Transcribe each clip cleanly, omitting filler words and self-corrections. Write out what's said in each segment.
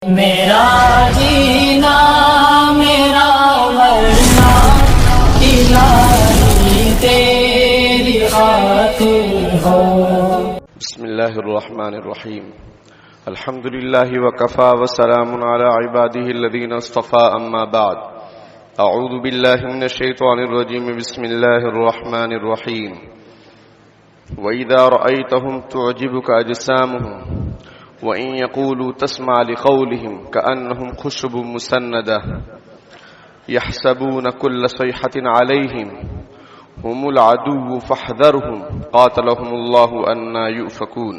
میرا جینا میرا مرنا الہی تیری خاطر ہو. بسم اللہ الرحمن الرحیم. الحمد للہ وکفا وسلام علی عبادہ الذین اصطفى. اما بعد اعوذ باللہ من الشیطان الرجیم. بسم اللہ الرحمن الرحیم. وَإِذَا رَأَيْتَهُمْ تُعْجِبُكَ أَجْسَامُهُمْ وَإِنْ يَقُولُوا تَسْمَعْ لِقَوْلِهِمْ كَأَنَّهُمْ خُشُبٌ مُّسَنَّدَةٌ يَحْسَبُونَ كُلَّ صَيْحَةٍ عَلَيْهِمْ هُمُ الْعَدُوُّ فَاحْذَرْهُمْ قَاتَلَهُمُ اللَّهُ أَنَّىٰ يُؤْفَكُونَ.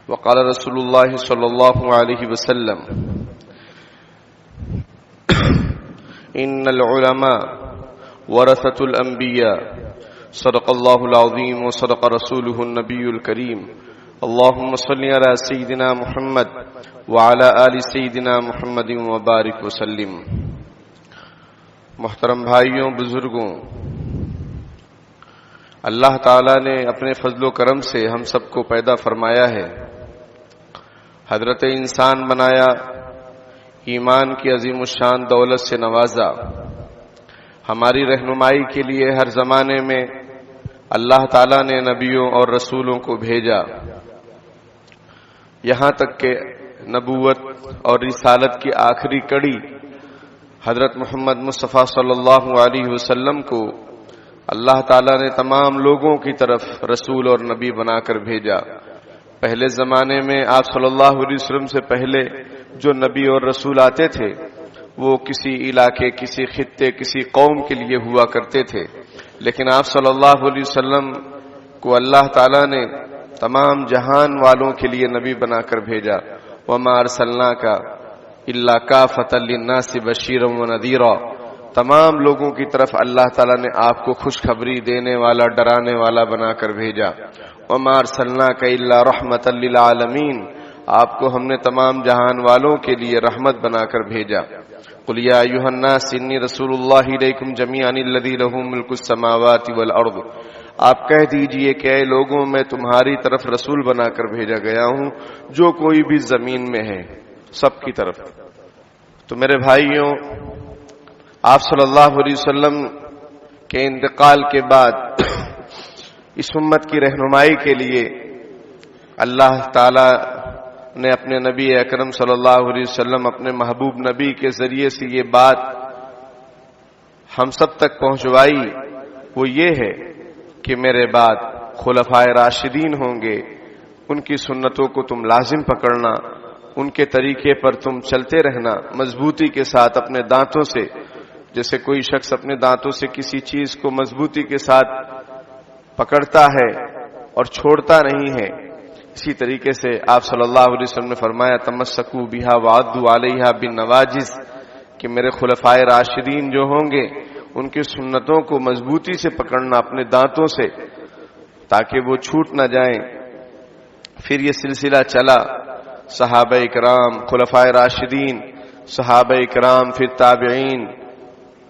وقال رسول الله صلى الله عليه وسلم إن العلماء ورثة الأنبياء. صدق الله العظيم وصدق رسوله النبي الكريم. اللهم صل على سيدنا محمد وعلى آل سيدنا محمد وبارك وسلم. محترم بھائیوں، بزرگوں، اللہ تعالیٰ نے اپنے فضل و کرم سے ہم سب کو پیدا فرمایا ہے، حضرت انسان بنایا، ایمان کی عظیم الشان دولت سے نوازا، ہماری رہنمائی کے لیے ہر زمانے میں اللہ تعالیٰ نے نبیوں اور رسولوں کو بھیجا، یہاں تک کہ نبوت اور رسالت کی آخری کڑی حضرت محمد مصطفیٰ صلی اللہ علیہ وسلم کو اللہ تعالیٰ نے تمام لوگوں کی طرف رسول اور نبی بنا کر بھیجا. پہلے زمانے میں آپ صلی اللہ علیہ وسلم سے پہلے جو نبی اور رسول آتے تھے وہ کسی علاقے، کسی خطے، کسی قوم کے لیے ہوا کرتے تھے، لیکن آپ صلی اللہ علیہ وسلم کو اللہ تعالیٰ نے تمام جہان والوں کے لیے نبی بنا کر بھیجا. وَمَا أَرْسَلْنَاكَ إِلَّا كَافَةً لِلنَّاسِ بَشِيرًا وَنَذِيرًا. تمام لوگوں کی طرف اللہ تعالیٰ نے آپ کو خوشخبری دینے والا، ڈرانے والا بنا کر بھیجا. وَمَا أَرْسَلْنَاكَ إِلَّا رَحْمَةً لِلْعَالَمِينَ. آپ کو ہم نے تمام جہان والوں کے لیے رحمت بنا کر بھیجا. قُلْ يَا أَيُّهَا النَّاسِ إِنِّي رَسُولُ اللَّهِ إِلَيْكُمْ جَمِيعًا الَّذِي لَهُ مُلْكُ السَّمَاوَاتِ وَالْأَرْضِ. آپ کہہ دیجئے کہ اے لوگوں، میں تمہاری طرف رسول بنا کر بھیجا گیا ہوں جو کوئی بھی زمین میں ہے، سب کی طرف. تو میرے بھائیوں، آپ صلی اللہ علیہ وسلم کے انتقال کے بعد اس امت کی رہنمائی کے لیے اللہ تعالی نے اپنے نبی اکرم صلی اللہ علیہ وسلم، اپنے محبوب نبی کے ذریعے سے یہ بات ہم سب تک پہنچوائی. وہ یہ ہے کہ میرے بعد خلفائے راشدین ہوں گے، ان کی سنتوں کو تم لازم پکڑنا، ان کے طریقے پر تم چلتے رہنا مضبوطی کے ساتھ اپنے دانتوں سے. جیسے کوئی شخص اپنے دانتوں سے کسی چیز کو مضبوطی کے ساتھ پکڑتا ہے اور چھوڑتا نہیں ہے، اسی طریقے سے آپ صلی اللہ علیہ وسلم نے فرمایا تمسکوا بہا وعضوا علیہا بالنواجذ، کہ میرے خلفائے راشدین جو ہوں گے ان کی سنتوں کو مضبوطی سے پکڑنا اپنے دانتوں سے تاکہ وہ چھوٹ نہ جائیں. پھر یہ سلسلہ چلا، صحابہ اکرام، خلفائے راشدین، صحابہ اکرام، پھر تابعین،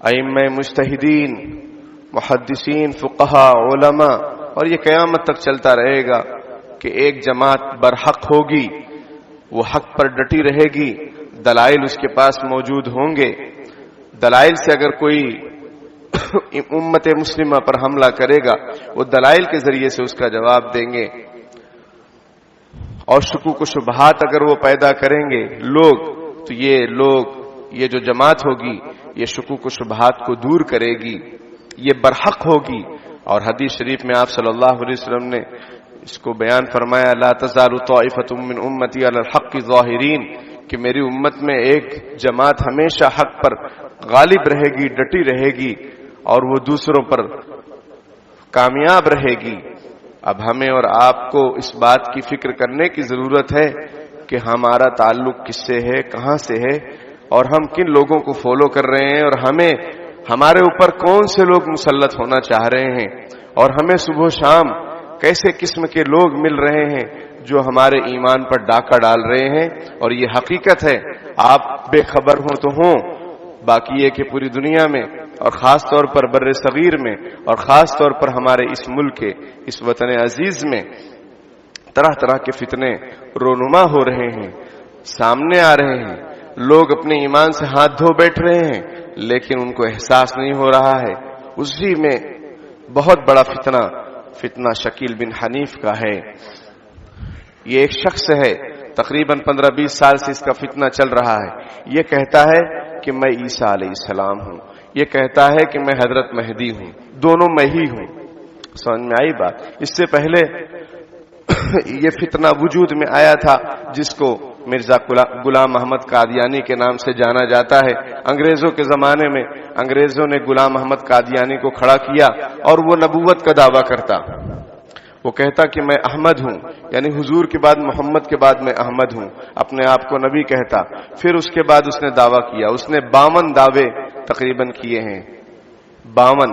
ائمہ مجتہدین، محدثین، فقہاء، علماء، اور یہ قیامت تک چلتا رہے گا کہ ایک جماعت برحق ہوگی، وہ حق پر ڈٹی رہے گی، دلائل اس کے پاس موجود ہوں گے. دلائل سے اگر کوئی امت مسلمہ پر حملہ کرے گا وہ دلائل کے ذریعے سے اس کا جواب دیں گے، اور شکوک و شبہات اگر وہ پیدا کریں گے لوگ، تو یہ جو جماعت ہوگی یہ شکوک و شبہات کو دور کرے گی، یہ برحق ہوگی. اور حدیث شریف میں آپ صلی اللہ علیہ وسلم نے اس کو بیان فرمایا لا تزال طائفة من امتی علی الحق ظاہرین، کہ میری امت میں ایک جماعت ہمیشہ حق پر غالب رہے گی، ڈٹی رہے گی، اور وہ دوسروں پر کامیاب رہے گی. اب ہمیں اور آپ کو اس بات کی فکر کرنے کی ضرورت ہے کہ ہمارا تعلق کس سے ہے، کہاں سے ہے، اور ہم کن لوگوں کو فالو کر رہے ہیں، اور ہمارے اوپر کون سے لوگ مسلط ہونا چاہ رہے ہیں، اور ہمیں صبح و شام کیسے قسم کے لوگ مل رہے ہیں جو ہمارے ایمان پر ڈاکہ ڈال رہے ہیں. اور یہ حقیقت ہے، آپ بے خبر ہوں تو ہوں، باقی یہ کہ پوری دنیا میں اور خاص طور پر بر صغیر میں اور خاص طور پر ہمارے اس ملک کے اس وطن عزیز میں طرح طرح کے فتنے رونما ہو رہے ہیں، سامنے آ رہے ہیں، لوگ اپنے ایمان سے ہاتھ دھو بیٹھ رہے ہیں لیکن ان کو احساس نہیں ہو رہا ہے۔ اسی میں بہت بڑا فتنہ شکیل بن حنیف کا ہے۔ یہ ایک شخص ہے، تقریباً 15-20 سال سے اس کا فتنہ چل رہا ہے۔ یہ کہتا ہے کہ میں عیسیٰ علیہ السلام ہوں، یہ کہتا ہے کہ میں حضرت مہدی ہوں، دونوں میں ہی ہوں۔ سمجھ میں آئی بات؟ اس سے پہلے یہ فتنہ وجود میں آیا تھا جس کو مرزا غلام محمد قادیانی کے نام سے جانا جاتا ہے۔ انگریزوں کے زمانے میں انگریزوں نے غلام محمد قادیانی کو کھڑا کیا اور وہ نبوت کا دعویٰ کرتا، وہ کہتا کہ میں احمد ہوں، یعنی حضور کے بعد محمد کے بعد میں احمد ہوں، اپنے آپ کو نبی کہتا۔ پھر اس کے بعد اس نے دعویٰ کیا، اس نے 52 دعوے تقریباً کیے ہیں، 52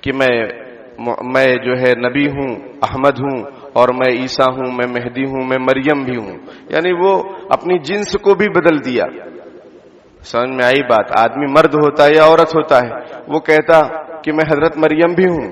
کہ میں جو ہے نبی ہوں، احمد ہوں، اور میں عیسیٰ ہوں، میں مہدی ہوں، میں مریم بھی ہوں، یعنی وہ اپنی جنس کو بھی بدل دیا۔ سمجھ میں آئی بات؟ آدمی مرد ہوتا ہے یا عورت ہوتا ہے، وہ کہتا کہ میں حضرت مریم بھی ہوں،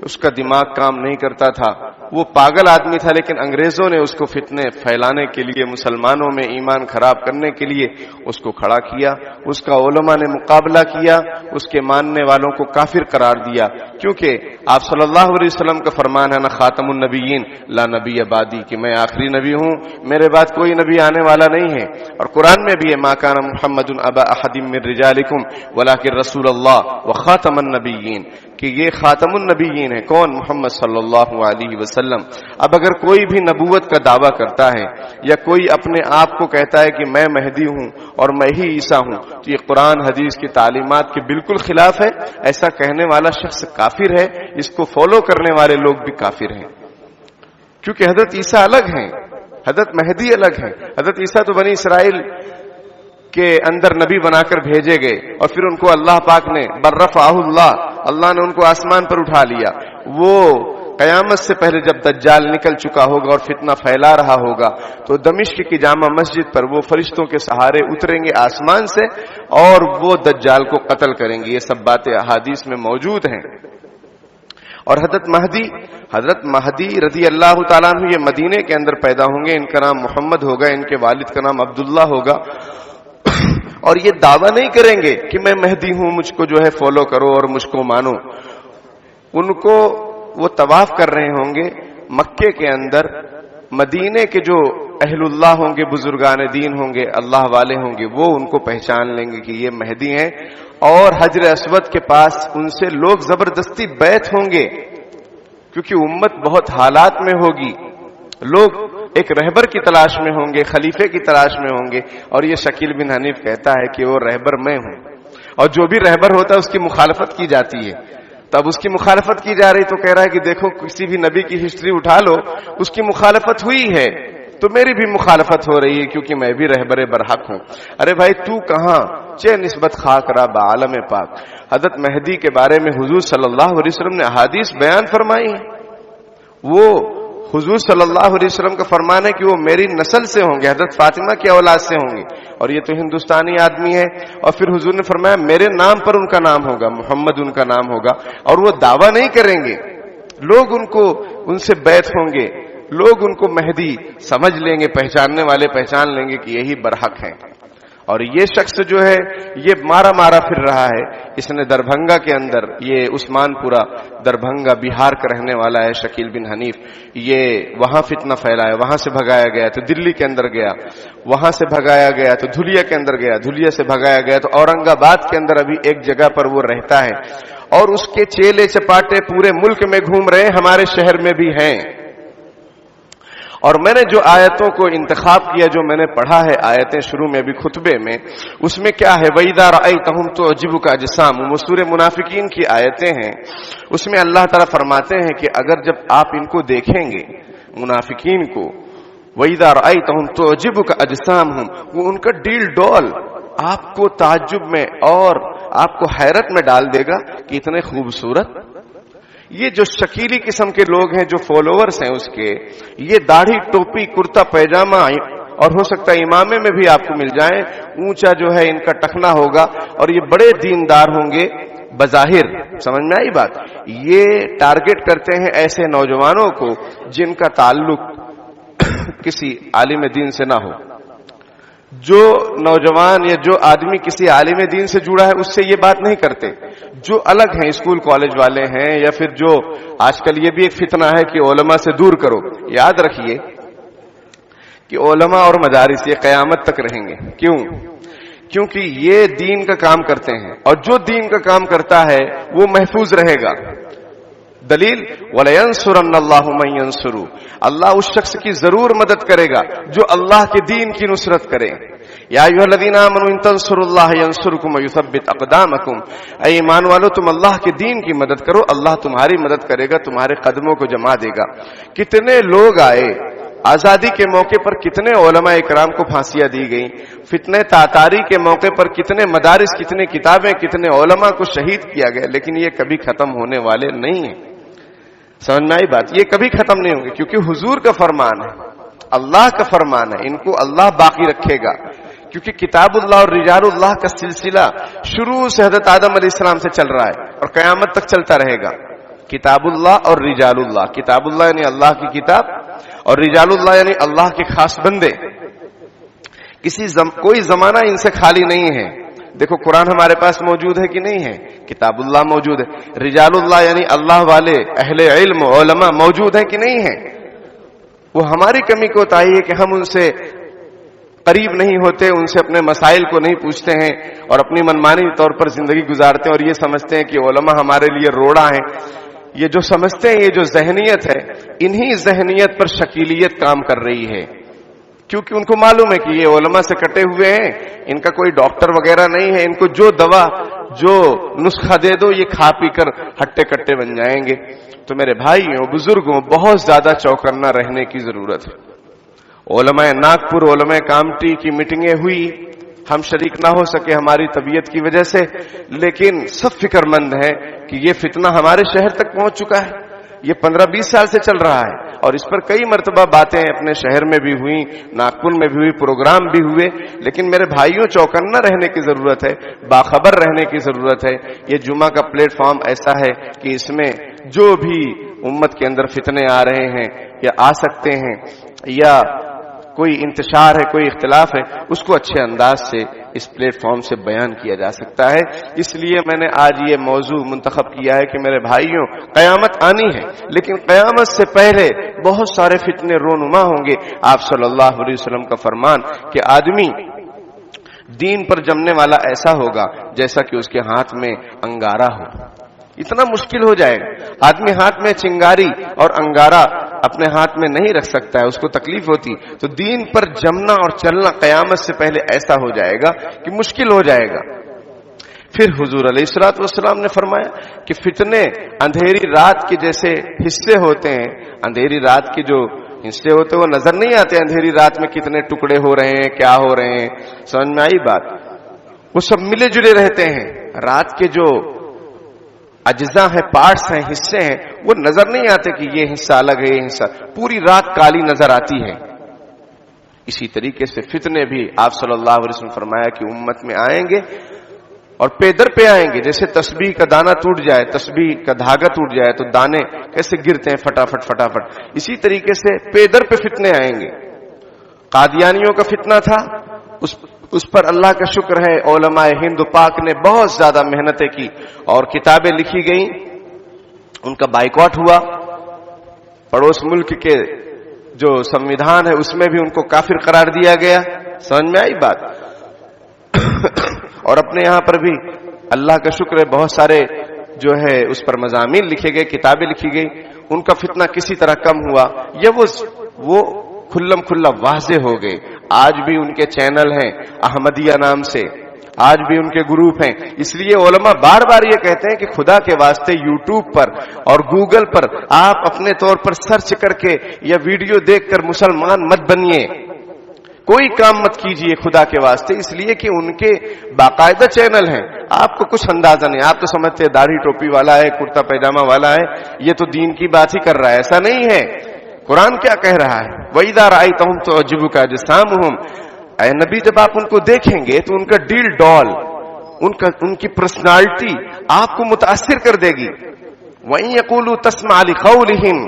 اس کا دماغ کام نہیں کرتا تھا، وہ پاگل آدمی تھا، لیکن انگریزوں نے اس کو فتنے پھیلانے کے لیے، مسلمانوں میں ایمان خراب کرنے کے لیے اس کو کھڑا کیا، اس کا علماء نے مقابلہ کیا، اس کے ماننے والوں کو کافر قرار دیا، کیونکہ آپ صلی اللہ علیہ وسلم کا فرمان ہے نا خاتم النبیین لا نبی بعدی، کہ میں آخری نبی ہوں، میرے بعد کوئی نبی آنے والا نہیں ہے۔ اور قرآن میں بھی ہے ما کان محمد ابا احد من رجالکم ولکن رسول اللہ وخاتم النبیین، کہ یہ خاتم النبیین ہے، کون؟ محمد صلی اللہ علیہ وسلم۔ اب اگر کوئی بھی نبوت کا دعویٰ کرتا ہے یا کوئی اپنے آپ کو کہتا ہے کہ میں مہدی ہوں اور میں ہی عیسیٰ ہوں، تو یہ قرآن حدیث کی تعلیمات کے بالکل خلاف ہے۔ ایسا کہنے والا شخص کافر ہے، اس کو فالو کرنے والے لوگ بھی کافر ہیں، کیونکہ حضرت عیسیٰ الگ ہیں، حضرت مہدی الگ ہیں۔ حضرت عیسیٰ تو بنی اسرائیل کے اندر نبی بنا کر بھیجے گئے اور پھر ان کو اللہ پاک نے برفعہ اللہ نے ان کو آسمان پر اٹھا لیا۔ وہ قیامت سے پہلے جب دجال نکل چکا ہوگا اور فتنہ پھیلا رہا ہوگا تو دمشق کی جامع مسجد پر وہ فرشتوں کے سہارے اتریں گے آسمان سے اور وہ دجال کو قتل کریں گے۔ یہ سب باتیں احادیث میں موجود ہیں۔ اور حضرت مہدی رضی اللہ تعالیٰ عنہ یہ مدینے کے اندر پیدا ہوں گے، ان کا نام محمد ہوگا، ان کے والد کا نام عبداللہ ہوگا، اور یہ دعویٰ نہیں کریں گے کہ میں مہدی ہوں، مجھ کو جو ہے فالو کرو اور مجھ کو مانو۔ ان کو وہ طواف کر رہے ہوں گے مکے کے اندر، مدینے کے جو اہل اللہ ہوں گے، بزرگان دین ہوں گے، اللہ والے ہوں گے، وہ ان کو پہچان لیں گے کہ یہ مہدی ہیں، اور حجر اسود کے پاس ان سے لوگ زبردستی بیعت ہوں گے، کیونکہ امت بہت حالات میں ہوگی، لوگ ایک رہبر کی تلاش میں ہوں گے، خلیفے کی تلاش میں ہوں گے، اور یہ شکیل بن حنیف کہتا ہے کہ وہ رہبر میں ہوں، اور جو بھی رہبر ہوتا ہے اس کی مخالفت کی جاتی ہے۔ تب اس کی مخالفت کی جا رہی تو کہہ رہا ہے کہ دیکھو کسی بھی نبی کی ہسٹری اٹھا لو، اس کی مخالفت ہوئی ہے تو میری بھی مخالفت ہو رہی ہے، کیونکہ میں بھی رہبر برحق ہوں۔ ارے بھائی تو کہاں چے نسبت خاک را بعالم پاک۔ حضرت مہدی کے بارے میں حضور صلی اللہ علیہ وسلم نے احادیث بیان فرمائی ہیں، وہ حضور صلی اللہ علیہ وسلم کا فرمان ہے کہ وہ میری نسل سے ہوں گے، حضرت فاطمہ کی اولاد سے ہوں گے، اور یہ تو ہندوستانی آدمی ہے، اور پھر حضور نے فرمایا میرے نام پر ان کا نام ہوگا، محمد ان کا نام ہوگا، اور وہ دعویٰ نہیں کریں گے، لوگ ان سے بیعت ہوں گے، لوگ ان کو مہدی سمجھ لیں گے، پہچاننے والے پہچان لیں گے کہ یہی برحق ہیں۔ اور یہ شخص جو ہے یہ مارا پھر رہا ہے، اس نے دربھنگا کے اندر، یہ عثمان پورہ دربھنگا بہار کا رہنے والا ہے شکیل بن حنیف، یہ وہاں فتنہ پھیلایا، وہاں سے بھگایا گیا تو دلی کے اندر گیا، وہاں سے بھگایا گیا تو دھلیا کے اندر گیا، دھلیا سے بھگایا گیا تو اورنگ آباد کے اندر ابھی ایک جگہ پر وہ رہتا ہے، اور اس کے چیلے چپاٹے پورے ملک میں گھوم رہے ہیں، ہمارے شہر میں بھی ہیں۔ اور میں نے جو آیتوں کو انتخاب کیا، جو میں نے پڑھا ہے آیتیں شروع میں بھی خطبے میں، اس میں کیا ہے وَإِذَا رَأَيْتَهُمْ تُعْجِبُكَ أَجْسَامُهُمْ، وہ سورہ منافقین کی آیتیں ہیں، اس میں اللہ تعالیٰ فرماتے ہیں کہ اگر جب آپ ان کو دیکھیں گے منافقین کو، وَإِذَا رَأَيْتَهُمْ تُعْجِبُكَ أَجْسَامُهُمْ، وہ ان کا ڈیل ڈول آپ کو تعجب میں اور آپ کو حیرت میں ڈال دے گا کہ اتنے خوبصورت۔ یہ جو شکیلی قسم کے لوگ ہیں، جو فالوورز ہیں اس کے، یہ داڑھی ٹوپی کرتا پیجامہ اور ہو سکتا ہے امامے میں بھی آپ کو مل جائیں، اونچا جو ہے ان کا ٹخنا ہوگا، اور یہ بڑے دیندار ہوں گے، بظاہر، سمجھ میں آئی بات، یہ ٹارگٹ کرتے ہیں ایسے نوجوانوں کو جن کا تعلق کسی عالم دین سے نہ ہو. جو نوجوان یا جو آدمی کسی عالم دین سے جڑا ہے اس سے یہ بات نہیں کرتے. جو الگ ہیں، اسکول کالج والے ہیں، یا پھر جو آج کل یہ بھی ایک فتنہ ہے کہ علماء سے دور کرو. یاد رکھیے کہ علماء اور مدارس یہ قیامت تک رہیں گے. کیوں؟ کیونکہ یہ دین کا کام کرتے ہیں، اور جو دین کا کام کرتا ہے وہ محفوظ رہے گا. دلیل وَلَيَنْصُرَنَّ اللَّهُ مَن يَنْصُرُ، اللہ اس شخص کی ضرور مدد کرے گا جو اللہ کے دین کی نصرت کرے. یا ایھا الذین آمنوا ان تنصروا اللہ ینصرکم ویثبت اقدامکم، اے ایمان والو تم اللہ کے دین کی مدد کرو، اللہ تمہاری مدد کرے گا، تمہارے قدموں کو جما دے گا. کتنے لوگ آئے آزادی کے موقع پر، کتنے علماء اکرام کو پھانسیاں دی گئیں، فتنہ تاتاری کے موقع پر کتنے مدارس، کتنے کتابیں، کتنے علماء کو شہید کیا گیا، لیکن یہ کبھی ختم ہونے والے نہیں ہیں. سمجھ میں آئی بات؟ یہ کبھی ختم نہیں ہوں گے، کیونکہ حضور کا فرمان ہے، اللہ کا فرمان ہے، ان کو اللہ باقی رکھے گا. کیونکہ کتاب اللہ اور رجال اللہ کا سلسلہ شروع سے حضرت آدم علیہ السلام سے چل رہا ہے اور قیامت تک چلتا رہے گا. کتاب اللہ اور رجال اللہ، کتاب اللہ یعنی اللہ کی کتاب، اور رجال اللہ یعنی اللہ کے خاص بندے. کوئی زمانہ ان سے خالی نہیں ہے. دیکھو قرآن ہمارے پاس موجود ہے کہ نہیں ہے؟ کتاب اللہ موجود ہے. رجال اللہ یعنی اللہ والے اہل علم علماء موجود ہیں کہ نہیں ہیں؟ وہ ہماری کمی کوتاہی ہے کہ ہم ان سے قریب نہیں ہوتے، ان سے اپنے مسائل کو نہیں پوچھتے ہیں اور اپنی منمانی طور پر زندگی گزارتے ہیں، اور یہ سمجھتے ہیں کہ علماء ہمارے لیے روڑا ہیں. یہ جو سمجھتے ہیں، یہ جو ذہنیت ہے، انہی ذہنیت پر شکیلیت کام کر رہی ہے. کیونکہ ان کو معلوم ہے کہ یہ علماء سے کٹے ہوئے ہیں، ان کا کوئی ڈاکٹر وغیرہ نہیں ہے، ان کو جو دوا جو نسخہ دے دو یہ کھا پی کر ہٹے کٹے بن جائیں گے. تو میرے بھائیوں بزرگوں، بہت زیادہ چوکنا رہنے کی ضرورت ہے. علماء ناگپور، علماء کامٹی کی میٹنگیں ہوئی، ہم شریک نہ ہو سکے ہماری طبیعت کی وجہ سے، لیکن سب فکر مند ہیں کہ یہ فتنہ ہمارے شہر تک پہنچ چکا ہے. یہ 15-20 سال سے چل رہا ہے، اور اس پر کئی مرتبہ باتیں اپنے شہر میں بھی ہوئی، ناگپور میں بھی ہوئی، پروگرام بھی ہوئے. لیکن میرے بھائیوں چوکنا رہنے کی ضرورت ہے، باخبر رہنے کی ضرورت ہے. یہ جمعہ کا پلیٹ فارم ایسا ہے کہ اس میں جو بھی امت کے اندر فتنے آ رہے ہیں یا آ سکتے ہیں، یا کوئی انتشار ہے، کوئی اختلاف ہے، اس کو اچھے انداز سے اس پلیٹ فارم سے بیان کیا جا سکتا ہے. اس لیے میں نے آج یہ موضوع منتخب کیا ہے کہ میرے بھائیوں قیامت آنی ہے، لیکن قیامت سے پہلے بہت سارے فتنے رونما ہوں گے. آپ صلی اللہ علیہ وسلم کا فرمان کہ آدمی دین پر جمنے والا ایسا ہوگا جیسا کہ اس کے ہاتھ میں انگارہ ہو. اتنا مشکل ہو جائے گا. آدمی ہاتھ میں چنگاری اور انگارہ اپنے ہاتھ میں نہیں رکھ سکتا ہے، اس کو تکلیف ہوتی. تو دین پر جمنا اور چلنا قیامت سے پہلے ایسا ہو جائے گا کہ مشکل ہو جائے گا. پھر حضور علیہ الصلوۃ والسلام نے فرمایا کہ فتنے اندھیری رات کے جیسے حصے ہوتے ہیں. اندھیری رات کے جو حصے ہوتے ہیں وہ نظر نہیں آتے، اندھیری رات میں کتنے ٹکڑے ہو رہے ہیں، کیا ہو رہے ہیں. سمجھ میں آئی بات؟ وہ سب ملے جلے رہتے ہیں. رات کے جو اجزاء ہیں، پارٹس ہیں، حصے ہیں، وہ نظر نہیں آتے کہ یہ حصہ الگ ہے، یہ حصہ. پوری رات کالی نظر آتی ہے. اسی طریقے سے فتنے بھی آپ صلی اللہ علیہ وسلم فرمایا کہ امت میں آئیں گے اور پے در پہ آئیں گے. جیسے تسبیح کا دانہ ٹوٹ جائے، تسبیح کا دھاگا ٹوٹ جائے تو دانے کیسے گرتے ہیں فٹافٹ فٹافٹ، اسی طریقے سے پے در پہ فتنے آئیں گے. قادیانیوں کا فتنہ تھا، اس پر اللہ کا شکر ہے علماء ہند پاک نے بہت زیادہ محنتیں کی اور کتابیں لکھی گئیں. ان کا بائیکاٹ ہوا. پڑوس ملک کے جو سمویدھان ہے اس میں بھی ان کو کافر قرار دیا گیا. سمجھ میں آئی بات؟ اور اپنے یہاں پر بھی اللہ کا شکر ہے بہت سارے جو ہے اس پر مضامین لکھے گئے، کتابیں لکھی گئی. ان کا فتنہ کسی طرح کم ہوا یا وہ کھلم کھلا واضح ہو گئے. آج بھی ان کے چینل ہیں احمدیہ نام سے، آج بھی ان کے گروپ ہیں. اس لیے علماء بار بار یہ کہتے ہیں کہ خدا کے واسطے یوٹیوب پر اور گوگل پر آپ اپنے طور پر سرچ کر کے یا ویڈیو دیکھ کر مسلمان مت بنیے، کوئی کام مت کیجئے خدا کے واسطے. اس لیے کہ ان کے باقاعدہ چینل ہیں. آپ کو کچھ اندازہ نہیں، آپ تو سمجھتے ہیں داڑھی ٹوپی والا ہے، کرتا پیجامہ والا ہے، یہ تو دین کی بات ہی کر رہا ہے. ایسا نہیں ہے. قرآن کیا کہہ رہا ہے؟ وَإِذَا رَأَيْتَهُمْ تُعْجِبُكَ أَجْسَامُهُمْ، اے نبی جب آپ ان کو دیکھیں گے تو ان کا ڈیل ڈال ان کی پرسنالٹی آپ کو متاثر کر دے گی. وَإِن يَقُولُوا تَسْمَعْ لِقَوْلِهِمْ،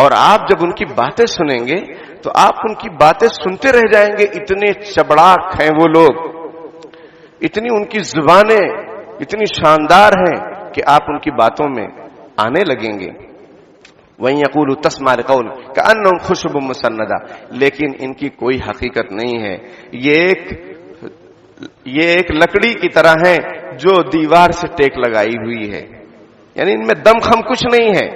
اور آپ جب ان کی باتیں سنیں گے تو آپ ان کی باتیں سنتے رہ جائیں گے. اتنے چبڑاک ہیں وہ لوگ، اتنی ان کی زبانیں اتنی شاندار ہیں کہ آپ ان کی باتوں میں آنے لگیں گے. وَإِن يَقُولُوا تَسْمَعْ لِقَوْلِهِمْ كَأَنَّهُمْ خُشُبٌ مُّسَنَّدَةٌ، لیکن ان کی کوئی حقیقت نہیں ہے. یہ ایک لکڑی کی طرح ہے جو دیوار سے ٹیک لگائی ہوئی ہے. یعنی ان میں دم خم کچھ نہیں ہے،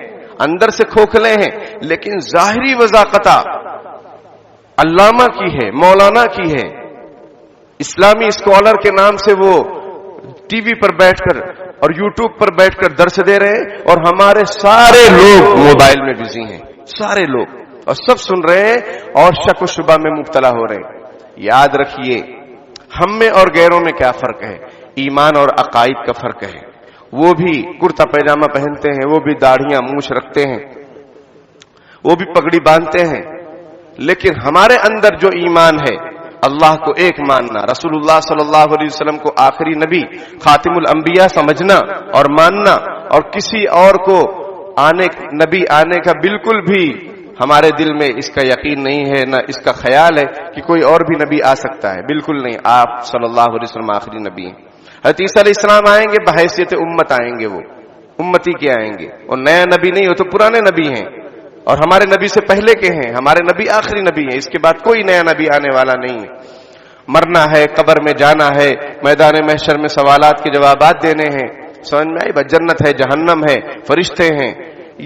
اندر سے کھوکھلے ہیں، لیکن ظاہری وضاقتہ علامہ کی ہے، مولانا کی ہے. اسلامی اسکالر کے نام سے وہ ٹی وی پر بیٹھ کر اور یوٹیوب پر بیٹھ کر درس دے رہے ہیں، اور ہمارے سارے لوگ موبائل میں بزی ہیں، سارے لوگ، اور سب سن رہے ہیں اور شک و شبہ میں مبتلا ہو رہے ہیں. یاد رکھیے ہم میں اور غیروں میں کیا فرق ہے. ایمان اور عقائد کا فرق ہے. وہ بھی کرتا پیجامہ پہنتے ہیں، وہ بھی داڑھیاں مونچھ رکھتے ہیں، وہ بھی پگڑی باندھتے ہیں، لیکن ہمارے اندر جو ایمان ہے، اللہ کو ایک ماننا، رسول اللہ صلی اللہ علیہ وسلم کو آخری نبی خاتم الانبیاء سمجھنا اور ماننا، اور کسی اور کو نبی آنے کا بالکل بھی ہمارے دل میں اس کا یقین نہیں ہے، نہ اس کا خیال ہے کہ کوئی اور بھی نبی آ سکتا ہے. بالکل نہیں. آپ صلی اللہ علیہ وسلم آخری نبی ہیں. حضرت عیسیٰ علیہ السلام آئیں گے بحیثیت امت آئیں گے، وہ امتی کے آئیں گے، اور نیا نبی نہیں، وہ تو پرانے نبی ہیں، اور ہمارے نبی سے پہلے کے ہیں. ہمارے نبی آخری نبی ہیں، اس کے بعد کوئی نیا نبی آنے والا نہیں ہے. مرنا ہے، قبر میں جانا ہے، میدان محشر میں سوالات کے جوابات دینے ہیں. سمجھ میں آئی؟ جنت ہے، جہنم ہے، فرشتے ہیں،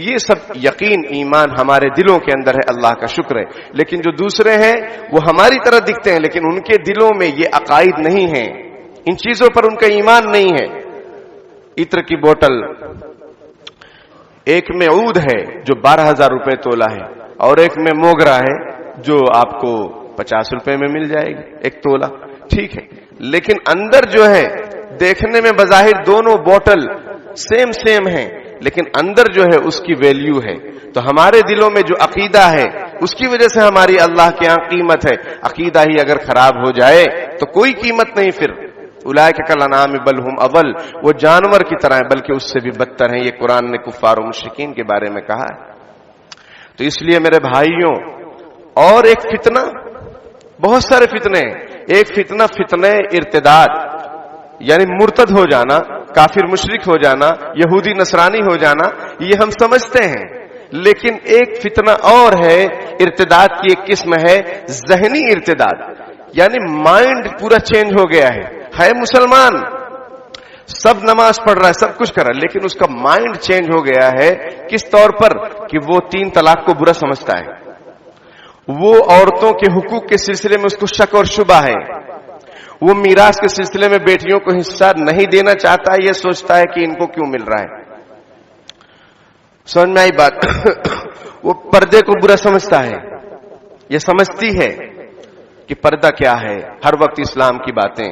یہ سب یقین ایمان ہمارے دلوں کے اندر ہے. اللہ کا شکر ہے. لیکن جو دوسرے ہیں وہ ہماری طرح دکھتے ہیں، لیکن ان کے دلوں میں یہ عقائد نہیں ہیں، ان چیزوں پر ان کا ایمان نہیں ہے. عطر کی بوتل ایک میں عود ہے جو 12,000 روپے تولا ہے، اور ایک میں موگرا ہے جو آپ کو 50 روپے میں مل جائے گی ایک تولا. ٹھیک ہے، لیکن اندر جو ہے دیکھنے میں بظاہر دونوں بوتل سیم ہیں، لیکن اندر جو ہے اس کی ویلیو ہے. تو ہمارے دلوں میں جو عقیدہ ہے اس کی وجہ سے ہماری اللہ کے یہاں قیمت ہے. عقیدہ ہی اگر خراب ہو جائے تو کوئی قیمت نہیں. پھر اولئک کالانعام بل ہم اضل، وہ جانور کی طرح ہیں بلکہ اس سے بھی بدتر ہیں. یہ قرآن نے کفار و مشرکین کے بارے میں کہا ہے. تو اس لیے میرے بھائیوں، اور ایک فتنہ، بہت سارے فتنے ہیں. ایک فتنہ ارتداد، یعنی مرتد ہو جانا، کافر مشرک ہو جانا، یہودی نصرانی ہو جانا، یہ ہم سمجھتے ہیں. لیکن ایک فتنہ اور ہے، ارتداد کی ایک قسم ہے ذہنی ارتداد، یعنی مائنڈ پورا چینج ہو گیا ہے مسلمان، سب نماز پڑھ رہا ہے، سب کچھ کر رہا ہے، لیکن اس کا مائنڈ چینج ہو گیا ہے. کس طور پر؟ کہ وہ 3 طلاق کو برا سمجھتا ہے، وہ عورتوں کے حقوق کے سلسلے میں اس کو شک اور شبہ ہے، وہ میراث کے سلسلے میں بیٹیوں کو حصہ نہیں دینا چاہتا ہے، یہ سوچتا ہے کہ ان کو کیوں مل رہا ہے. سمجھ میں آئی بات؟ وہ پردے کو برا سمجھتا ہے، یہ سمجھتی ہے کہ پردہ کیا ہے، ہر وقت اسلام کی باتیں،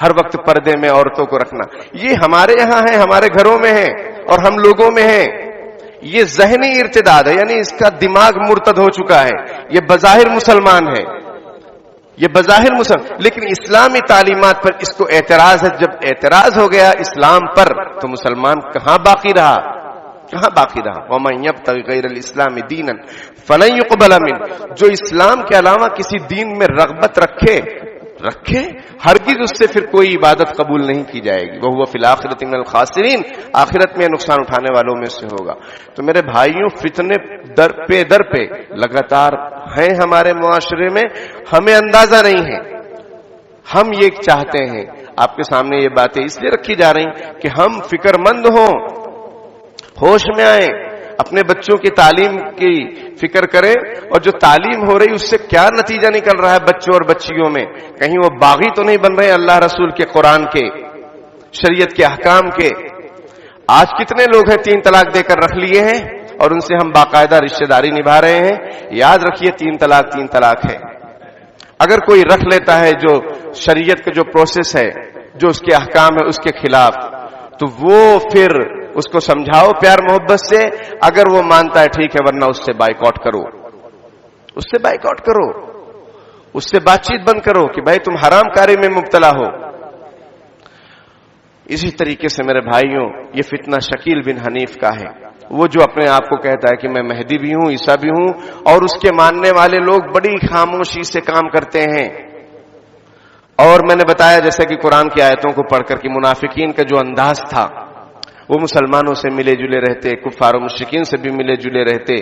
ہر وقت پردے میں عورتوں کو رکھنا، یہ ہمارے یہاں ہے، ہمارے گھروں میں ہے اور ہم لوگوں میں ہے. یہ ذہنی ارتداد ہے، یعنی اس کا دماغ مرتد ہو چکا ہے. یہ بظاہر مسلمان ہے، یہ بظاہر مسلمان، لیکن اسلامی تعلیمات پر اس کو اعتراض ہے. جب اعتراض ہو گیا اسلام پر تو مسلمان کہاں باقی رہا؟ وَمَن يَبْتَغِ غَيْرَ الْإِسْلَامِ دِينًا فَلَن يُقْبَلَ مِنْهُ، جو اسلام کے علاوہ کسی دین میں رغبت رکھے ہرگز اس سے پھر کوئی عبادت قبول نہیں کی جائے گی. وَهُوَ فِي الْآخِرَةِ مِنَ الْخَاسِرِينَ، آخرت میں نقصان اٹھانے والوں میں سے ہوگا. تو میرے بھائیوں، فتنے در پہ لگاتار ہیں ہمارے معاشرے میں، ہمیں اندازہ نہیں ہے. ہم یہ چاہتے ہیں، آپ کے سامنے یہ باتیں اس لیے رکھی جا رہی ہیں کہ ہم فکر مند ہوں، ہوش میں آئیں، اپنے بچوں کی تعلیم کی فکر کریں، اور جو تعلیم ہو رہی اس سے کیا نتیجہ نکل رہا ہے بچوں اور بچیوں میں، کہیں وہ باغی تو نہیں بن رہے اللہ رسول کے، قرآن کے، شریعت کے احکام کے. آج کتنے لوگ ہیں 3 طلاق دے کر رکھ لیے ہیں اور ان سے ہم باقاعدہ رشتہ داری نبھا رہے ہیں. یاد رکھیے 3 طلاق ہے. اگر کوئی رکھ لیتا ہے جو شریعت کا جو پروسیس ہے، جو اس کے احکام ہے، اس کے خلاف، تو وہ پھر اس کو سمجھاؤ پیار محبت سے. اگر وہ مانتا ہے ٹھیک ہے، ورنہ اس سے بائیکاٹ کرو، اس سے بات چیت بند کرو کہ بھائی تم حرام کاری میں مبتلا ہو. اسی طریقے سے میرے بھائیوں یہ فتنہ شکیل بن حنیف کا ہے، وہ جو اپنے آپ کو کہتا ہے کہ میں مہدی بھی ہوں، عیسیٰ بھی ہوں، اور اس کے ماننے والے لوگ بڑی خاموشی سے کام کرتے ہیں۔ اور میں نے بتایا جیسے کہ قرآن کی آیتوں کو پڑھ کر کہ منافقین کا جو انداز تھا، وہ مسلمانوں سے ملے جلے رہتے، کفار و مشرکین سے بھی ملے جلے رہتے،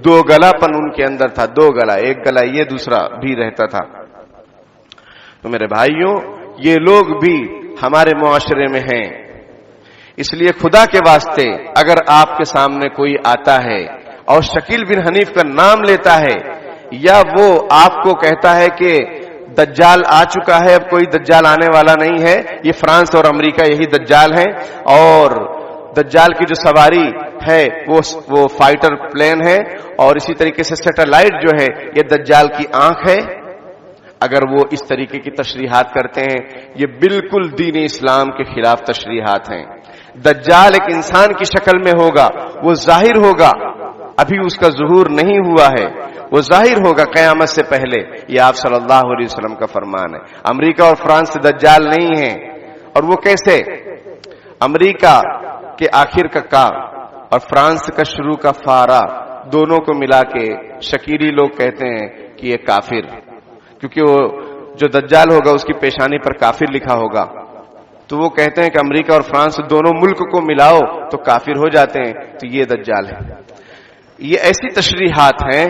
دو گلا پن ان کے اندر تھا، دو گلا، ایک گلا یہ دوسرا بھی رہتا تھا۔ تو میرے بھائیوں یہ لوگ بھی ہمارے معاشرے میں ہیں، اس لیے خدا کے واسطے اگر آپ کے سامنے کوئی آتا ہے اور شکیل بن حنیف کا نام لیتا ہے، یا وہ آپ کو کہتا ہے کہ دجال آ چکا ہے، اب کوئی دجال آنے والا نہیں ہے، یہ فرانس اور امریکہ یہی دجال ہیں، اور دجال کی جو سواری ہے وہ فائٹر پلین ہے، اور اسی طریقے سے سیٹلائٹ جو ہے یہ دجال کی آنکھ ہے، اگر وہ اس طریقے کی تشریحات کرتے ہیں، یہ بالکل دین اسلام کے خلاف تشریحات ہیں۔ دجال ایک انسان کی شکل میں ہوگا، وہ ظاہر ہوگا، ابھی اس کا ظہور نہیں ہوا ہے، وہ ظاہر ہوگا قیامت سے پہلے، یہ آپ صلی اللہ علیہ وسلم کا فرمان ہے۔ امریکہ اور فرانس سے دجال نہیں ہیں، اور وہ کیسے؟ امریکہ کے آخر کا کا اور فرانس کا شروع کا فارا دونوں کو ملا کے شکیری لوگ کہتے ہیں کہ یہ کافر، کیونکہ وہ جو دجال ہوگا اس کی پیشانی پر کافر لکھا ہوگا، تو وہ کہتے ہیں کہ امریکہ اور فرانس دونوں ملک کو ملاؤ تو کافر ہو جاتے ہیں، تو یہ دجال ہے۔ یہ ایسی تشریحات ہیں،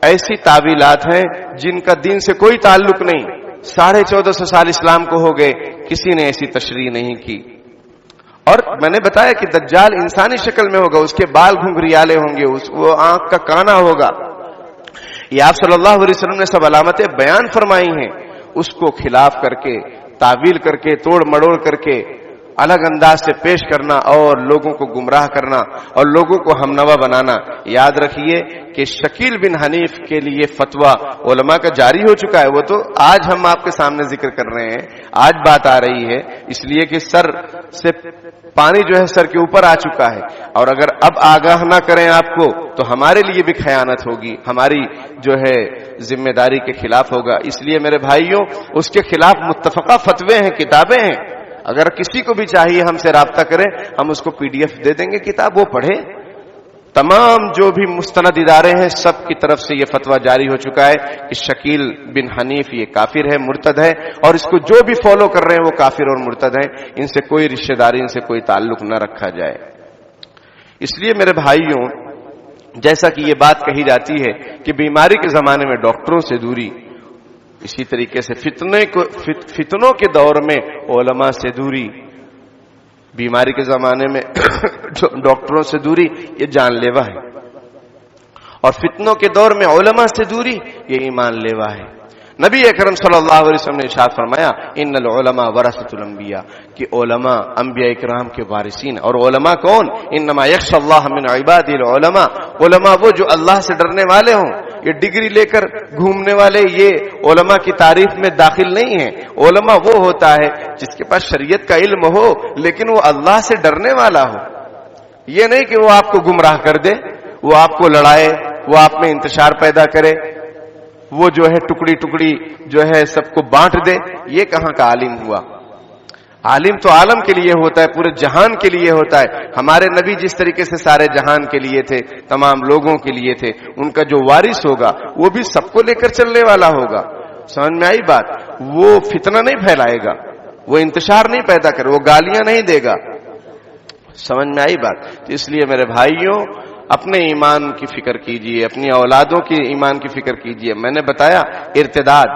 ایسی تعویلات ہیں جن کا دین سے کوئی تعلق نہیں۔ 1450 سال اسلام کو ہو گئے، کسی نے ایسی تشریح نہیں کی۔ اور میں نے بتایا کہ دجال انسانی شکل میں ہوگا، اس کے بال گھنگریالے ہوں گے، وہ آنکھ کا کانا ہوگا، یہ آپ صلی اللہ علیہ وسلم نے سب علامتیں بیان فرمائی ہیں، اس کو خلاف کر کے، تعویل کر کے، توڑ مڑوڑ کر کے الگ انداز سے پیش کرنا اور لوگوں کو گمراہ کرنا اور لوگوں کو ہمنوا بنانا۔ یاد رکھیے کہ شکیل بن حنیف کے لیے فتویٰ علماء کا جاری ہو چکا ہے، وہ تو آج ہم آپ کے سامنے ذکر کر رہے ہیں، آج بات آ رہی ہے، اس لیے کہ سر سے پانی جو ہے سر کے اوپر آ چکا ہے، اور اگر اب آگاہ نہ کریں آپ کو تو ہمارے لیے بھی خیانت ہوگی، ہماری جو ہے ذمہ داری کے خلاف ہوگا۔ اس لیے میرے بھائیوں اس کے خلاف متفقہ فتوے ہیں، کتابیں ہیں، اگر کسی کو بھی چاہیے ہم سے رابطہ کریں، ہم اس کو PDF دے دیں گے، کتاب وہ پڑھے۔ تمام جو بھی مستند ادارے ہیں سب کی طرف سے یہ فتویٰ جاری ہو چکا ہے کہ شکیل بن حنیف یہ کافر ہے، مرتد ہے، اور اس کو جو بھی فالو کر رہے ہیں وہ کافر اور مرتد ہیں، ان سے کوئی رشتہ داری، ان سے کوئی تعلق نہ رکھا جائے۔ اس لیے میرے بھائیوں جیسا کہ یہ بات کہی جاتی ہے کہ بیماری کے زمانے میں ڈاکٹروں سے دوری، اسی طریقے سے فتنوں کے دور میں علماء سے دوری، بیماری کے زمانے میں ڈاکٹروں سے دوری یہ جان لیوا ہے، اور فتنوں کے دور میں علماء سے دوری یہ ایمان لیوا ہے۔ نبی اکرم صلی اللہ علیہ وسلم نے ارشاد فرمایا ان العلماء ورثۃ الانبیاء، کہ علماء انبیاء کرام کے وارثین، اور علماء کون؟ انما یخشى اللہ من عباده العلماء، علماء وہ جو اللہ سے ڈرنے والے ہوں۔ یہ ڈگری لے کر گھومنے والے یہ علماء کی تعریف میں داخل نہیں ہیں۔ علماء وہ ہوتا ہے جس کے پاس شریعت کا علم ہو لیکن وہ اللہ سے ڈرنے والا ہو، یہ نہیں کہ وہ آپ کو گمراہ کر دے، وہ آپ کو لڑائے، وہ آپ میں انتشار پیدا کرے، وہ جو ہے ٹکڑی ٹکڑی جو ہے سب کو بانٹ دے، یہ کہاں کا عالم ہوا؟ عالم تو عالم کے لیے ہوتا ہے، پورے جہان کے لیے ہوتا ہے۔ ہمارے نبی جس طریقے سے سارے جہان کے لیے تھے، تمام لوگوں کے لیے تھے، ان کا جو وارث ہوگا وہ بھی سب کو لے کر چلنے والا ہوگا۔ سمجھ میں آئی بات؟ وہ فتنہ نہیں پھیلائے گا، وہ انتشار نہیں پیدا کرے، وہ گالیاں نہیں دے گا۔ سمجھ میں آئی بات؟ تو اس لیے میرے بھائیوں اپنے ایمان کی فکر کیجئے، اپنی اولادوں کی ایمان کی فکر کیجئے۔ میں نے بتایا ارتداد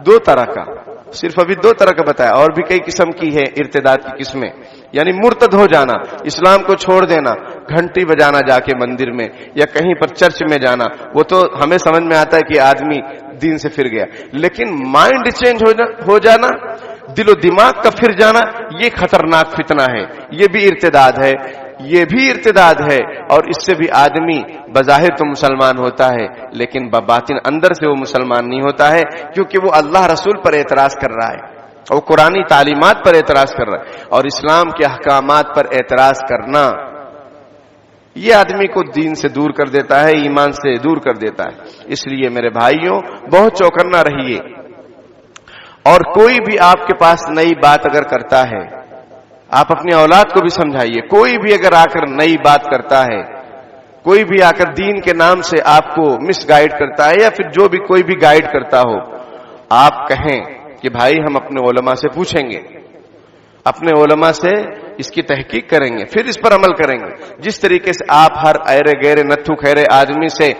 دو طرح کا، صرف ابھی دو طرح کا بتایا، اور بھی کئی قسم کی ہے ارتداد کی قسمیں، یعنی مرتد ہو جانا، اسلام کو چھوڑ دینا، گھنٹی بجانا جا کے مندر میں یا کہیں پر چرچ میں جانا، وہ تو ہمیں سمجھ میں آتا ہے کہ آدمی دین سے پھر گیا، لیکن مائنڈ چینج ہو جانا، دل و دماغ کا پھر جانا، یہ خطرناک فتنہ ہے، یہ بھی ارتداد ہے، یہ بھی ارتداد ہے، اور اس سے بھی آدمی بظاہر تو مسلمان ہوتا ہے لیکن بباطن اندر سے وہ مسلمان نہیں ہوتا ہے، کیونکہ وہ اللہ رسول پر اعتراض کر رہا ہے، اور قرآنی تعلیمات پر اعتراض کر رہا ہے، اور اسلام کے احکامات پر اعتراض کرنا یہ آدمی کو دین سے دور کر دیتا ہے، ایمان سے دور کر دیتا ہے۔ اس لیے میرے بھائیوں بہت چوکنا رہیے، اور کوئی بھی آپ کے پاس نئی بات اگر کرتا ہے آپ اپنی اولاد کو بھی سمجھائیے. کوئی بھی اگر آ کر نئی بات کرتا ہے، کوئی بھی آ کر دین کے نام سے آپ کو مس گائیڈ کرتا ہے یا پھر جو بھی کوئی بھی گائیڈ کرتا ہو، آپ کہیں کہ بھائی ہم اپنے علماء سے پوچھیں گے، اپنے علماء سے اس کی تحقیق کریں گے، پھر اس پر عمل کریں گے. جس طریقے سے آپ ہر ایرے گہرے نتھو خیرے آدمی سے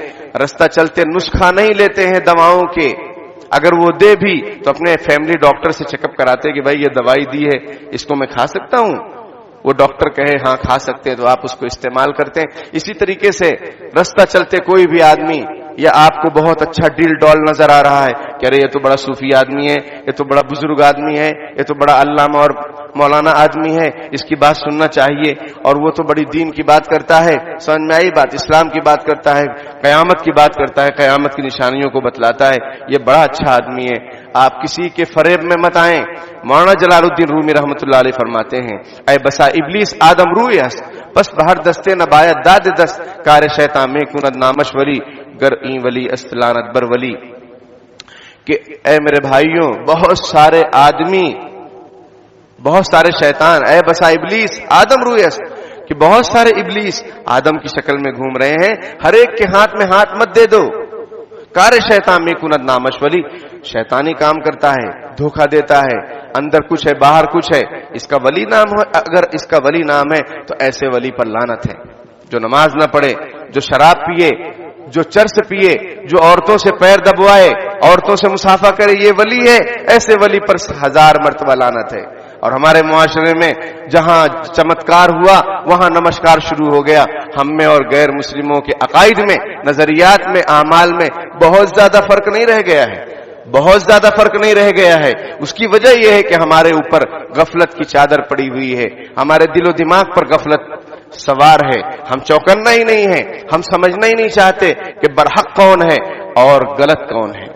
رستہ چلتے نسخہ نہیں لیتے ہیں دواؤں کے، اگر وہ دے بھی تو اپنے فیملی ڈاکٹر سے چیک اپ کراتے کہ بھائی یہ دوائی دی ہے، اس کو میں کھا سکتا ہوں؟ وہ ڈاکٹر کہے ہاں کھا سکتے ہیں تو آپ اس کو استعمال کرتے ہیں. اسی طریقے سے رستہ چلتے کوئی بھی آدمی یا آپ کو بہت اچھا ڈیل ڈول نظر آ رہا ہے کہ ارے یہ تو بڑا صوفی آدمی ہے، یہ تو بڑا بزرگ آدمی ہے، یہ تو بڑا علامہ اور مولانا آدمی ہے، اس کی بات سننا چاہیے، اور وہ تو بڑی دین کی بات کرتا ہے، سمجھ میں آئی بات، اسلام کی بات کرتا ہے، قیامت کی بات کرتا ہے، قیامت کی نشانیوں کو بتلاتا ہے، یہ بڑا اچھا آدمی ہے. آپ کسی کے فریب میں مت آئیں. مولانا جلال الدین رومی رحمۃ اللہ علیہ فرماتے ہیں اے بسا ابلیس آدم روی است پس بہر دستے نہ باید داد دست کار شیطان میں کند نامشوری گر این ولی استلانت بر ولی. کہ اے میرے بھائیوں، بہت سارے آدمی، بہت سارے شیطان، اے بسا ابلیس آدم روی است، کہ بہت سارے ابلیس آدم کی شکل میں گھوم رہے ہیں، ہر ایک کے ہاتھ میں ہاتھ مت دے دو. کار شیطان میں کند نامش ولی، شیطانی کام کرتا ہے، دھوکہ دیتا ہے، اندر کچھ ہے باہر کچھ ہے. اس کا ولی نام ہے، اگر اس کا ولی نام ہے تو ایسے ولی پر لعنت ہے. جو نماز نہ پڑھے، جو شراب پیے، جو چرس پیے، جو عورتوں سے پیر دبوائے، عورتوں سے مصافحہ کرے، یہ ولی ہے. ایسے ولی پر 1000 مرتبہ لعنت ہے. اور ہمارے معاشرے میں جہاں چمتکار ہوا وہاں نمسکار شروع ہو گیا. ہم میں اور غیر مسلموں کے عقائد میں، نظریات میں، اعمال میں بہت زیادہ فرق نہیں رہ گیا ہے، بہت زیادہ فرق نہیں رہ گیا ہے. اس کی وجہ یہ ہے کہ ہمارے اوپر غفلت کی چادر پڑی ہوئی ہے، ہمارے دل و دماغ پر غفلت سوار ہے. ہم چوکنا ہی نہیں ہے، ہم سمجھنا ہی نہیں چاہتے کہ برحق کون ہے اور غلط کون ہے.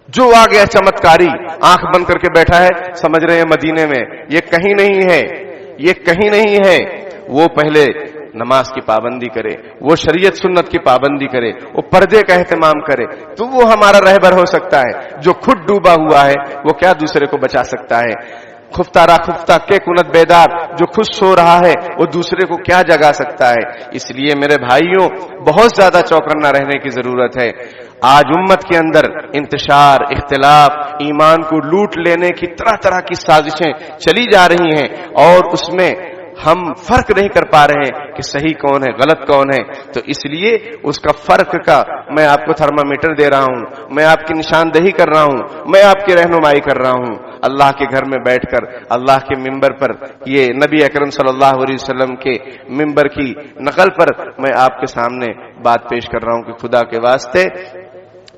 جو آ گیا چمتکاری، آنکھ بند کر کے بیٹھا ہے، سمجھ رہے ہیں مدینے میں، یہ کہیں نہیں ہے، یہ کہیں نہیں ہے. وہ پہلے نماز کی پابندی کرے، وہ شریعت سنت کی پابندی کرے، وہ پردے کا اہتمام کرے تو وہ ہمارا رہبر ہو سکتا ہے. جو خود ڈوبا ہوا ہے وہ کیا دوسرے کو بچا سکتا ہے؟ خفتہ را خفتہ کے کنت بیدار، جو خود سو رہا ہے وہ دوسرے کو کیا جگا سکتا ہے؟ اس لیے میرے بھائیوں بہت زیادہ چوکنا رہنے کی ضرورت ہے. آج امت کے اندر انتشار، اختلاف، ایمان کو لوٹ لینے کی طرح طرح کی سازشیں چلی جا رہی ہیں، اور اس میں ہم فرق نہیں کر پا رہے ہیں کہ صحیح کون ہے غلط کون ہے. تو اس لیے اس کا فرق کا میں آپ کو تھرمامیٹر دے رہا ہوں، میں آپ کی نشاندہی کر رہا ہوں، میں آپ کی رہنمائی کر رہا ہوں. اللہ کے گھر میں بیٹھ کر اللہ کے ممبر پر، یہ نبی اکرم صلی اللہ علیہ وسلم کے ممبر کی نقل پر میں آپ کے سامنے بات پیش کر رہا ہوں کہ خدا کے واسطے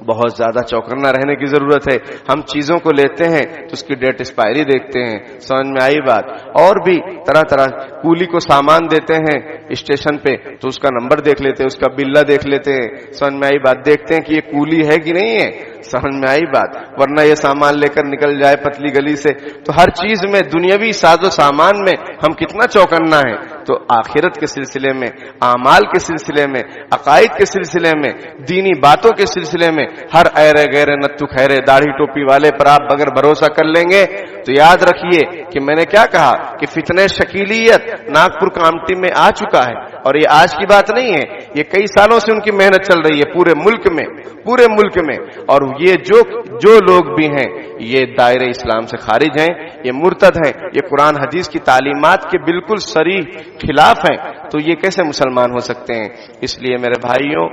بہت زیادہ چوکنا رہنے کی ضرورت ہے. ہم چیزوں کو لیتے ہیں تو اس کی ڈیٹ ایکسپائری دیکھتے ہیں، سمجھ میں آئی بات. اور بھی طرح طرح کولی کو سامان دیتے ہیں اسٹیشن پہ تو اس کا نمبر دیکھ لیتے ہیں، اس کا بلہ دیکھ لیتے ہیں، سمجھ میں آئی بات. دیکھتے ہیں کہ یہ کولی ہے کہ نہیں ہے، سمجھ میں آئی بات. ورنہ یہ سامان لے کر نکل جائے پتلی گلی سے. تو ہر چیز میں، دنیاوی ساز و سامان میں ہم کتنا چوکنا ہے. تو آخرت کے سلسلے میں، اعمال کے سلسلے میں، عقائد کے سلسلے میں، دینی باتوں کے سلسلے میں ہر ایرے غیرے نتو خیرے داڑھی ٹوپی والے پر آپ اگر بھروسہ کر لیں گے تو یاد رکھیے کہ میں نے کیا کہا کہ فتنہ شکیلیت ناگپور کامٹی میں آ چکا ہے. اور یہ آج کی بات نہیں ہے، یہ کئی سالوں سے ان کی محنت چل رہی ہے پورے ملک میں، پورے ملک میں. اور یہ جو لوگ بھی ہیں یہ دائرہ اسلام سے خارج ہیں، یہ مرتد ہیں، یہ قرآن حدیث کی تعلیمات کے بالکل صریح خلاف ہیں. تو یہ کیسے مسلمان ہو سکتے ہیں؟ اس لیے میرے بھائیوں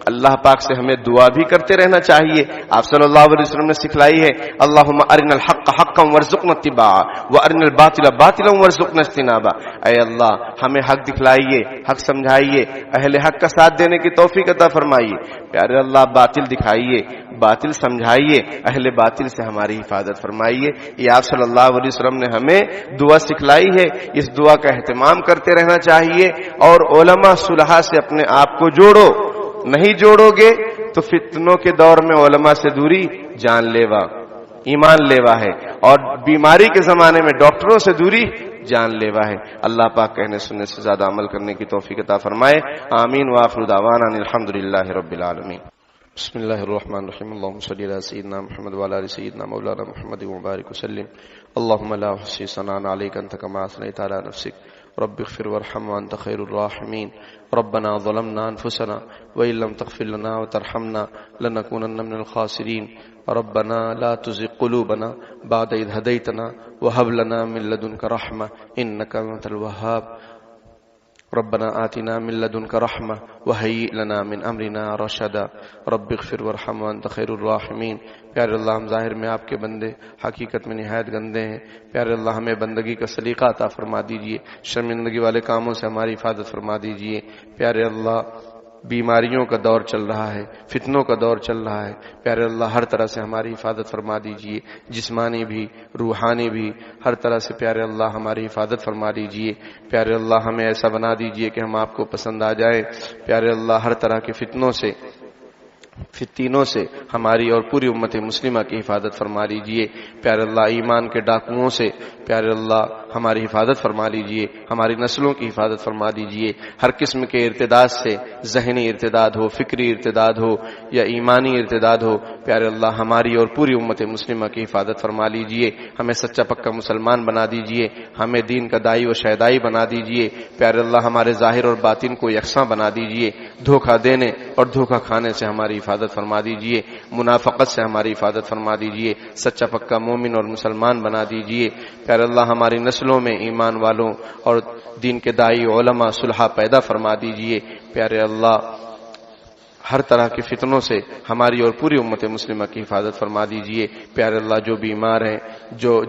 اللہ پاک سے ہمیں دعا بھی کرتے رہنا چاہیے. آپ صلی اللہ علیہ وسلم نے سکھلائی ہے اللہم ارنا الحق حقا وارزقنا اتباعہ وارنا الباطل باطلا وارزقنا اجتنابہ. اے اللہ ہمیں حق دکھلائیے، حق سمجھائیے، اہل حق کا ساتھ دینے کی توفیق عطا فرمائیے. پیارے اللہ باطل دکھائیے، باطل سمجھائیے، اہل باطل سے ہماری حفاظت فرمائیے. یہ آپ صلی اللہ علیہ وسلم نے ہمیں دعا سکھلائی ہے، اس دعا کا اہتمام کرتے رہنا چاہیے. اور علماء صلحاء سے اپنے آپ کو جوڑو، نہیں جوڑو گے تو فتنوں کے دور میں علماء سے دوری جان لیوا، ایمان لیوا ہے، اور بیماری کے زمانے میں ڈاکٹروں سے دوری جان لیوا ہے. اللہ پاک کہنے سننے سے زیادہ عمل کرنے کی توفیق عطا فرمائے. آمین. وآخر دعوانا الحمدللہ رب العالمین. بسم الله الرحمن الرحيم اللهم صل على سيدنا محمد وعلى ال سيدنا مولانا محمد وبارك وسلم اللهم لا احصي ثناء عليك انت كما اثنيت على نفسك رب اغفر وارحم وانت خير الراحمين ربنا ظلمنا انفسنا وان لم تغفر لنا وترحمنا لنكونن من الخاسرين ربنا لا تزغ قلوبنا بعد إذ هديتنا وهب لنا من لدنك رحمة إنك أنت الوهاب ربنا آتنا من لدنك رحمة وهيئ لنا من أمرنا رشدا رب اغفر وارحم وانت خير الراحمين. پیارے اللہ ہم ظاہر میں آپ کے بندے حقیقت میں نہایت گندے ہیں. پیارے اللہ ہمیں بندگی کا سلیقہ عطا فرما دیجئے. شرمندگی والے کاموں سے ہماری حفاظت فرما دیجئے. پیارے اللہ بیماریوں کا دور چل رہا ہے, فتنوں کا دور چل رہا ہے. پیارے اللہ ہر طرح سے ہماری حفاظت فرما دیجئے, جسمانی بھی روحانی بھی ہر طرح سے. پیارے اللہ ہماری حفاظت فرما دیجئے. پیارے اللہ ہمیں ایسا بنا دیجئے کہ ہم آپ کو پسند آ جائیں. پیارے اللہ ہر طرح کے فتنوں سے ہماری اور پوری امت مسلمہ کی حفاظت فرما لیجئے. پیارے اللہ ایمان کے ڈاکوؤں سے پیارے اللہ ہماری حفاظت فرما لیجئے. ہماری نسلوں کی حفاظت فرما دیجئے. ہر قسم کے ارتداد سے, ذہنی ارتداد ہو, فکری ارتداد ہو یا ایمانی ارتداد ہو, پیارے اللہ ہماری اور پوری امت مسلمہ کی حفاظت فرما لیجئے. ہمیں سچا پکا مسلمان بنا دیجئے. ہمیں دین کا دائی و شہدائی بنا دیجئے. پیارے اللہ ہمارے ظاہر اور باطن کو یکساں بنا دیجئے. دھوکہ دینے اور دھوکہ کھانے سے ہماری حفاظت فرما دیجئے. منافقت سے ہماری حفاظت فرما دیجئے. سچا پکا مومن اور مسلمان بنا دیجئے. پیارے اللہ ہماری نسلوں میں ایمان والوں اور دین کے دائی علماء صلحاء پیدا فرما دیجئے. پیارے اللہ ہر طرح کے فتنوں سے ہماری اور پوری امت مسلمہ کی حفاظت فرما دیجئے. پیارے اللہ جو بیمار ہیں,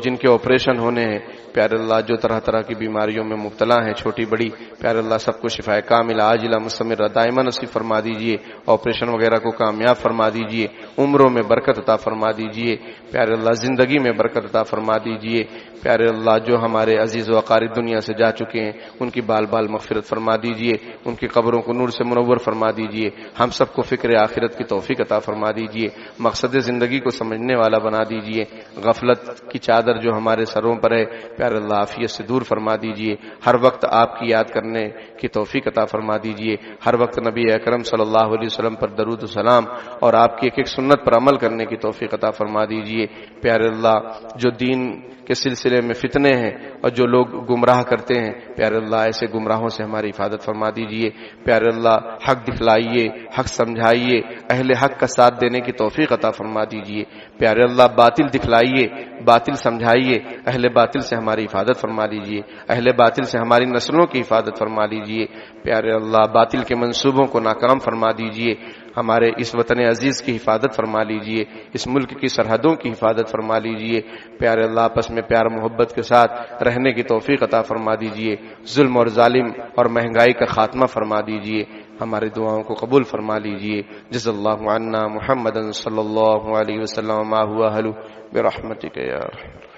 جن کے آپریشن ہونے ہیں, پیارے اللہ جو طرح طرح کی بیماریوں میں مبتلا ہیں چھوٹی بڑی, پیارے اللہ سب کو شفائے کاملہ عاجلہ مستمرہ دائمہ نصیب فرما دیجئے. آپریشن وغیرہ کو کامیاب فرما دیجئے. عمروں میں برکت عطا فرما دیجئے. پیارے اللہ زندگی میں برکت عطا فرما دیجئے. پیارے اللہ جو ہمارے عزیز و اقارب دنیا سے جا چکے ہیں ان کی بال بال مغفرت فرما دیجئے. ان کی قبروں کو نور سے منور فرما دیجئے. ہم سب کو فکر آخرت کی توفیق عطا فرما دیجئے. مقصد زندگی کو سمجھنے والا بنا دیجئے. غفلت کی چادر جو ہمارے سروں پر ہے پیارے اللہ عافیت سے دور فرما دیجئے. ہر وقت آپ کی یاد کرنے کی توفیق عطا فرما دیجئے. ہر وقت نبی اکرم صلی اللہ علیہ وسلم پر درود و سلام اور آپ کی ایک ایک سنت پر عمل کرنے کی توفیق عطا فرما دیجئے. پیارے اللہ جو دین کے سلسلے میں فتنے ہیں اور جو لوگ گمراہ کرتے ہیں پیارے اللہ ایسے گمراہوں سے ہماری حفاظت فرما دیجئے. پیارے اللہ حق دکھلائیے, حق سمجھائیے, اہل حق کا ساتھ دینے کی توفیق عطا فرما دیجئے. پیارے اللہ باطل دکھلائیے, باطل سمجھائیے, اہل باطل سے ہماری حفاظت فرما لیجئے. اہل باطل سے ہماری نسلوں کی حفاظت فرما لیجئے. پیارے اللہ باطل کے منصوبوں کو ناکام فرما دیجئے. ہمارے اس وطن عزیز کی حفاظت فرما لیجئے. اس ملک کی سرحدوں کی حفاظت فرما لیجئے. پیارے اللہ آپس میں پیار محبت کے ساتھ رہنے کی توفیق عطا فرما دیجئے. ظلم اور ظالم اور مہنگائی کا خاتمہ فرما دیجئے. ہماری دعاؤں کو قبول فرما لیجئے. جزا اللہ عنا محمد صلی اللہ علیہ وسلم ما ہوا اہلہ برحمتک یا ارحم